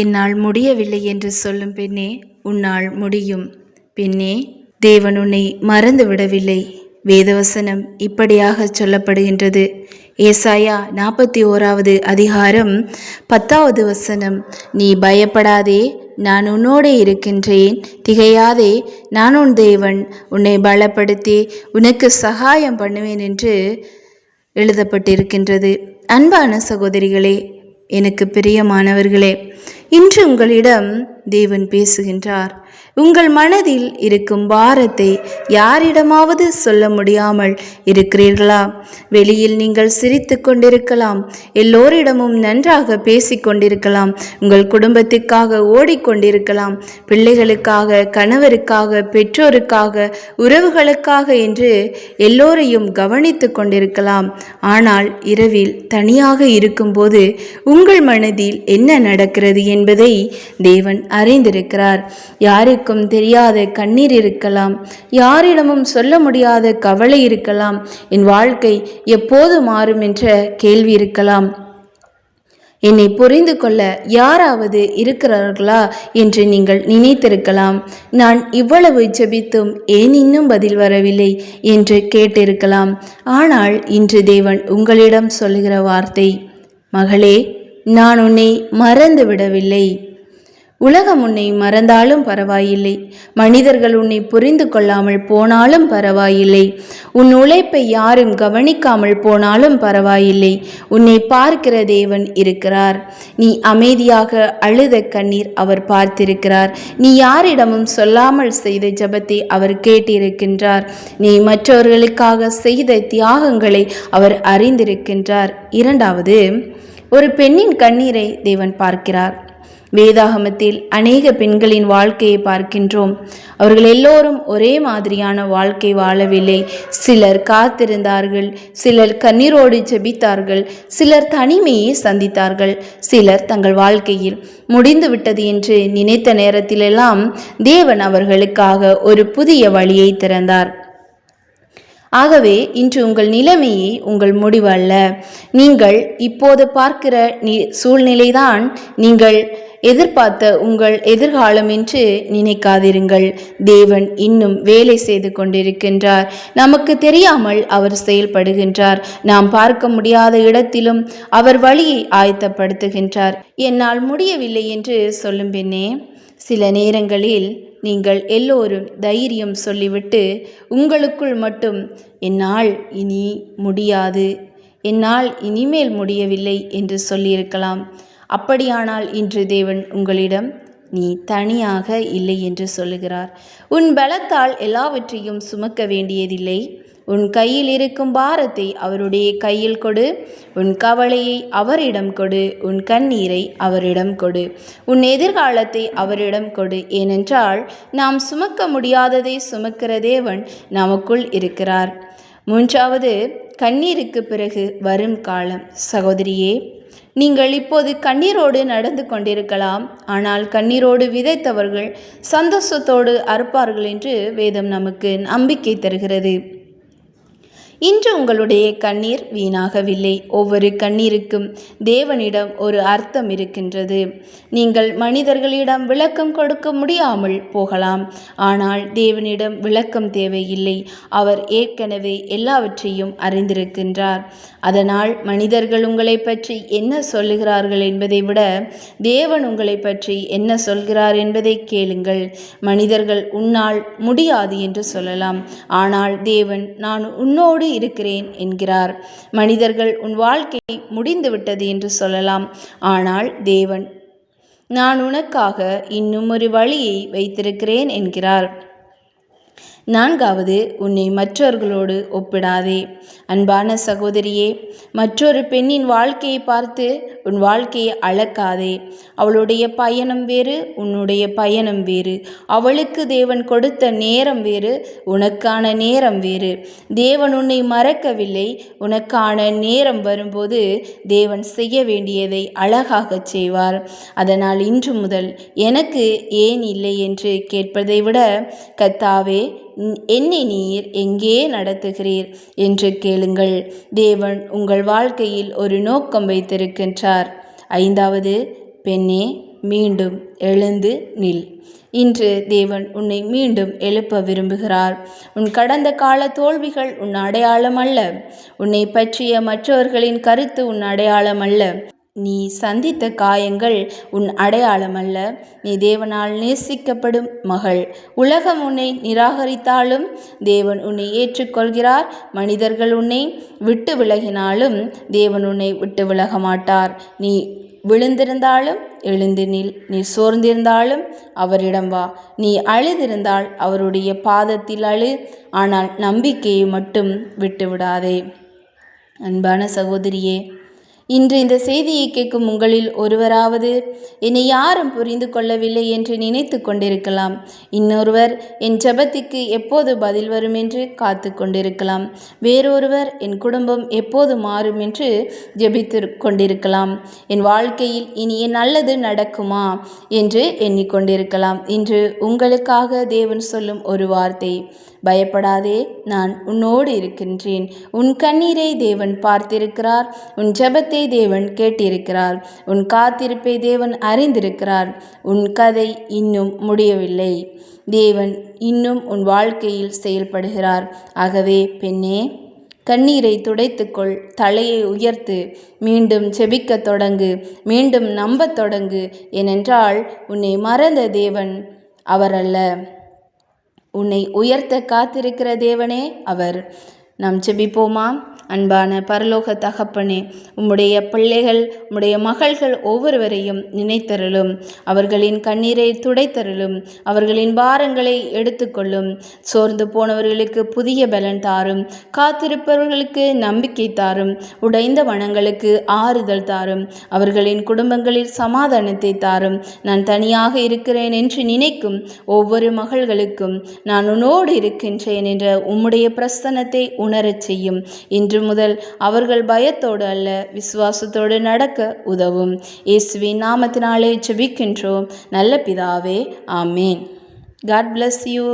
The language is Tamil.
என்னால் முடியவில்லை என்று சொல்லும் பெண்ணே, உன்னால் முடியும். பெண்ணே, தேவன் உன்னை மறந்து விடவில்லை. வேதவசனம் இப்படியாக சொல்லப்படுகின்றது. ஏசாயா 41வது அதிகாரம் 10வது வசனம், நீ பயப்படாதே, நான் உன்னோடே இருக்கின்றேன், திகையாதே, நான் உன் தேவன், உன்னை பலப்படுத்தி உனக்கு சகாயம் பண்ணுவேன் என்று எழுதப்பட்டிருக்கின்றது. அன்பான சகோதரிகளே, எனக்கு பிரியமானவர்களே, இன்று உங்களிடம் தேவன் பேசுகின்றார். உங்கள் மனதில் இருக்கும் பாரத்தை யாரிடமாவது சொல்ல முடியாமல் இருக்கிறீர்களா? வெளியில் நீங்கள் சிரித்து கொண்டிருக்கலாம், எல்லோரிடமும் நன்றாக பேசிக்கொண்டிருக்கலாம், உங்கள் குடும்பத்துக்காக ஓடிக்கொண்டிருக்கலாம், பிள்ளைகளுக்காக, கணவருக்காக, பெற்றோருக்காக, உறவுகளுக்காக என்று எல்லோரையும் கவனித்து கொண்டிருக்கலாம். ஆனால் இரவில் தனியாக இருக்கும்போது உங்கள் மனதில் என்ன நடக்கிறது என்பதை தேவன் அறிந்திருக்கிறார். யாருக்கும் தெரியாத கண்ணீர் இருக்கலாம், யாரிடமும் சொல்ல முடியாத கவலை இருக்கலாம், என் வாழ்க்கை எப்போது மாறும் என்ற கேள்வி இருக்கலாம். என்னை புரிந்து கொள்ள யாராவது இருக்கிறார்களா என்று நீங்கள் நினைத்திருக்கலாம். நான் இவ்வளவு ஜெபித்தும் ஏன் இன்னும் பதில் வரவில்லை என்று கேட்டிருக்கலாம். ஆனால் இன்று தேவன் உங்களிடம் சொல்லுகிற வார்த்தை, மகளே, நான் உன்னை மறந்து விடவில்லை. உலகம் உன்னை மறந்தாலும் பரவாயில்லை, மனிதர்கள் உன்னை புரிந்து கொள்ளாமல் போனாலும் பரவாயில்லை, உன் உழைப்பை யாரும் கவனிக்காமல் போனாலும் பரவாயில்லை, உன்னை பார்க்கிற தேவன் இருக்கிறார். நீ அமைதியாக அழுத கண்ணீர் அவர் பார்த்திருக்கிறார். நீ யாரிடமும் சொல்லாமல் செய்த ஜெபத்தை அவர் கேட்டிருக்கின்றார். நீ மற்றவர்களுக்காக செய்த தியாகங்களை அவர் அறிந்திருக்கின்றார். இரண்டாவது, ஒரு பெண்ணின் கண்ணீரை தேவன் பார்க்கிறார். வேதாகமத்தில் அநேக பெண்களின் வாழ்க்கையை பார்க்கின்றோம். அவர்கள் எல்லோரும் ஒரே மாதிரியான வாழ்க்கை வாழவில்லை. சிலர் காத்திருந்தார்கள், சிலர் கண்ணீரோடு ஜெபித்தார்கள், சிலர் தனிமையை சந்தித்தார்கள், சிலர் தங்கள் வாழ்க்கையில் முடிந்துவிட்டது என்று நினைத்த நேரத்திலெல்லாம் தேவன் அவர்களுக்காக ஒரு புதிய வழியை திறந்தார். ஆகவே இன்று உங்கள் நிலைமையை உங்கள் முடிவு அல்ல. நீங்கள் இப்போது பார்க்கிற சூழ்நிலைதான் நீங்கள் எதிர்பார்த்த உங்கள் எதிர்காலம் என்று நினைக்காதிருங்கள். தேவன் இன்னும் வேலை செய்து கொண்டிருக்கின்றார். நமக்கு தெரியாமல் அவர் செயல்படுகின்றார். நாம் பார்க்க முடியாத இடத்திலும் அவர் வழியை ஆயத்தப்படுத்துகின்றார். என்னால் முடியவில்லை என்று சொல்லும் பெண்ணே, சில நேரங்களில் நீங்கள் எல்லோரும் தைரியம் சொல்லிவிட்டு உங்களுக்குள் மட்டும் என்னால் இனி முடியாது, என்னால் இனிமேல் முடியவில்லை என்று சொல்லியிருக்கலாம். அப்படியானால் இன்று தேவன் உங்களிடம் நீ தனியாக இல்லை என்று சொல்லுகிறார். உன் பலத்தால் எல்லாவற்றையும் சுமக்க வேண்டியதில்லை. உன் கையில் இருக்கும் பாரத்தை அவருடைய கையில் கொடு. உன் கவலையை அவரிடம் கொடு. உன் கண்ணீரை அவரிடம் கொடு. உன் எதிர்காலத்தை அவரிடம் கொடு. ஏனென்றால் நாம் சுமக்க முடியாததை சுமக்கிற தேவன் நமக்குள் இருக்கிறார். மூன்றாவது, கண்ணீருக்கு பிறகு வரும் காலம். சகோதரியே, நீங்கள் இப்போது கண்ணீரோடு நடந்து கொண்டிருக்கலாம். ஆனால் கண்ணீரோடு விதைத்தவர்கள் சந்தோஷத்தோடு அறுப்பார்கள் என்று வேதம் நமக்கு நம்பிக்கை தருகிறது. இன்று உங்களுடைய கண்ணீர் வீணாகவில்லை. ஒவ்வொரு கண்ணீருக்கும் தேவனிடம் ஒரு அர்த்தம் இருக்கின்றது. நீங்கள் மனிதர்களிடம் விளக்கம் கொடுக்க முடியாமல் போகலாம். ஆனால் தேவனிடம் விளக்கம் தேவையில்லை. அவர் ஏற்கனவே எல்லாவற்றையும் அறிந்திருக்கின்றார். அதனால் மனிதர்கள் உங்களை பற்றி என்ன சொல்லுகிறார்கள் என்பதை விட தேவன் உங்களை பற்றி என்ன சொல்கிறார் என்பதை கேளுங்கள். மனிதர்கள் உன்னால் முடியாது என்று சொல்லலாம். ஆனால் தேவன் நான் உன்னோடு இருக்கிறேன் என்கிறார். மனிதர்கள் உன் வாழ்க்கை முடிந்துவிட்டது என்று சொல்லலாம். ஆனால் தேவன் நான் உனக்காக இன்னும் ஒரு வழியை வைத்திருக்கிறேன் என்கிறார். நான்காவது, உன்னை மற்றவர்களோடு ஒப்பிடாதே. அன்பான சகோதரியே, மற்றொரு பெண்ணின் வாழ்க்கையை பார்த்து உன் வாழ்க்கையை அளக்காதே. அவளுடைய பயணம் வேறு, உன்னுடைய பயணம் வேறு. அவளுக்கு தேவன் கொடுத்த நேரம் வேறு, உனக்கான நேரம் வேறு. தேவன் உன்னை மறக்கவில்லை. உனக்கான நேரம் வரும்போது தேவன் செய்ய வேண்டியதை அழகாக செய்வார். அதனால் இன்று முதல் எனக்கு ஏன் இல்லை என்று கேட்பதை விட, கர்த்தாவே, என்னை நீர் எங்கே நடத்துகிறீர் என்று கேளுங்கள். தேவன் உங்கள் வாழ்க்கையில் ஒரு நோக்கம் வைத்திருக்கின்றார். ஐந்தாவது, பெண்ணே, மீண்டும் எழுந்து நில். இன்று தேவன் உன்னை மீண்டும் எழுப்ப விரும்புகிறார். உன் கடந்த கால தோல்விகள் உன் அடையாளம் அல்ல. உன்னை பற்றிய மற்றவர்களின் கருத்து உன் அடையாளம் அல்ல. நீ சந்தித்த காயங்கள் உன் அடையாளம் அல்ல. நீ தேவனால் நேசிக்கப்படும் மகள். உலகம் உன்னை நிராகரித்தாலும் தேவன் உன்னை ஏற்றுக்கொள்கிறார். மனிதர்கள் உன்னை விட்டு விலகினாலும் தேவன் உன்னை விட்டு விலக மாட்டார். நீ விழுந்திருந்தாலும் எழுந்து நில். நீ சோர்ந்திருந்தாலும் அவரிடம் வா. நீ அழுதிருந்தால் அவருடைய பாதத்தில் அழு. ஆனால் நம்பிக்கையை மட்டும் விட்டுவிடாதே. அன்பான சகோதரியே, இன்று இந்த செய்தியை கேட்கும் உங்களில் ஒருவராவது என்னை யாரும் புரிந்து கொள்ளவில்லை என்று நினைத்து கொண்டிருக்கலாம். இன்னொருவர் என் ஜெபத்துக்கு எப்போது பதில் வரும் என்று காத்து கொண்டிருக்கலாம். வேறொருவர் என் குடும்பம் எப்போது மாறும் என்று ஜெபித்து கொண்டிருக்கலாம். என் வாழ்க்கையில் இனி என் நல்லது நடக்குமா என்று எண்ணிக்கொண்டிருக்கலாம். இன்று உங்களுக்காக தேவன் சொல்லும் ஒரு வார்த்தை: பயப்படாதே, நான் உன்னோடு இருக்கின்றேன். உன் கண்ணீரை தேவன் பார்த்திருக்கிறார். உன் ஜெபத்தை தேவன் கேட்டிருக்கிறார். உன் காத்திருப்பை தேவன் அறிந்திருக்கிறார். உன் கதை இன்னும் முடியவில்லை. தேவன் இன்னும் உன் வாழ்க்கையில் செயல்படுகிறார். ஆகவே பெண்ணே, கண்ணீரை துடைத்துக்கொள், தலையை உயர்த்து, மீண்டும் ஜெபிக்க தொடங்கு, மீண்டும் நம்பத் தொடங்கு. ஏனென்றால் உன்னை மறந்த தேவன் அவர் அல்ல, உன்னை உயர்த்த காத்திருக்கிற தேவனே அவர். நாம் ஜெபிப்போமா? அன்பான பரலோக தகப்பனே, உம்முடைய பிள்ளைகள், உம்முடைய மகள்கள் ஒவ்வொருவரையும் நினைத்தருளும். அவர்களின் கண்ணீரை துடைத்தருளும். அவர்களின் பாரங்களை எடுத்துக்கொள்ளும். சோர்ந்து போனவர்களுக்கு புதிய பலன் தாரும். காத்திருப்பவர்களுக்கு நம்பிக்கை தாரும். உடைந்த மனங்களுக்கு ஆறுதல் தாரும். அவர்களின் குடும்பங்களில் சமாதானத்தை தாரும். நான் தனியாக இருக்கிறேன் என்று நினைக்கும் ஒவ்வொரு மகள்களுக்கும் நான் உன்னோடு இருக்கின்றேன் என்ற உம்முடைய பிரசன்னத்தை உணரச் செய்யும். இன்று முதல் அவர்கள் பயத்தோடு அல்ல, விசுவாசத்தோடு நடக்க உதவும். இயேசுவின் நாமத்தினாலே ஜெபிக்கின்றோம் நல்ல பிதாவே, ஆமேன். God bless you.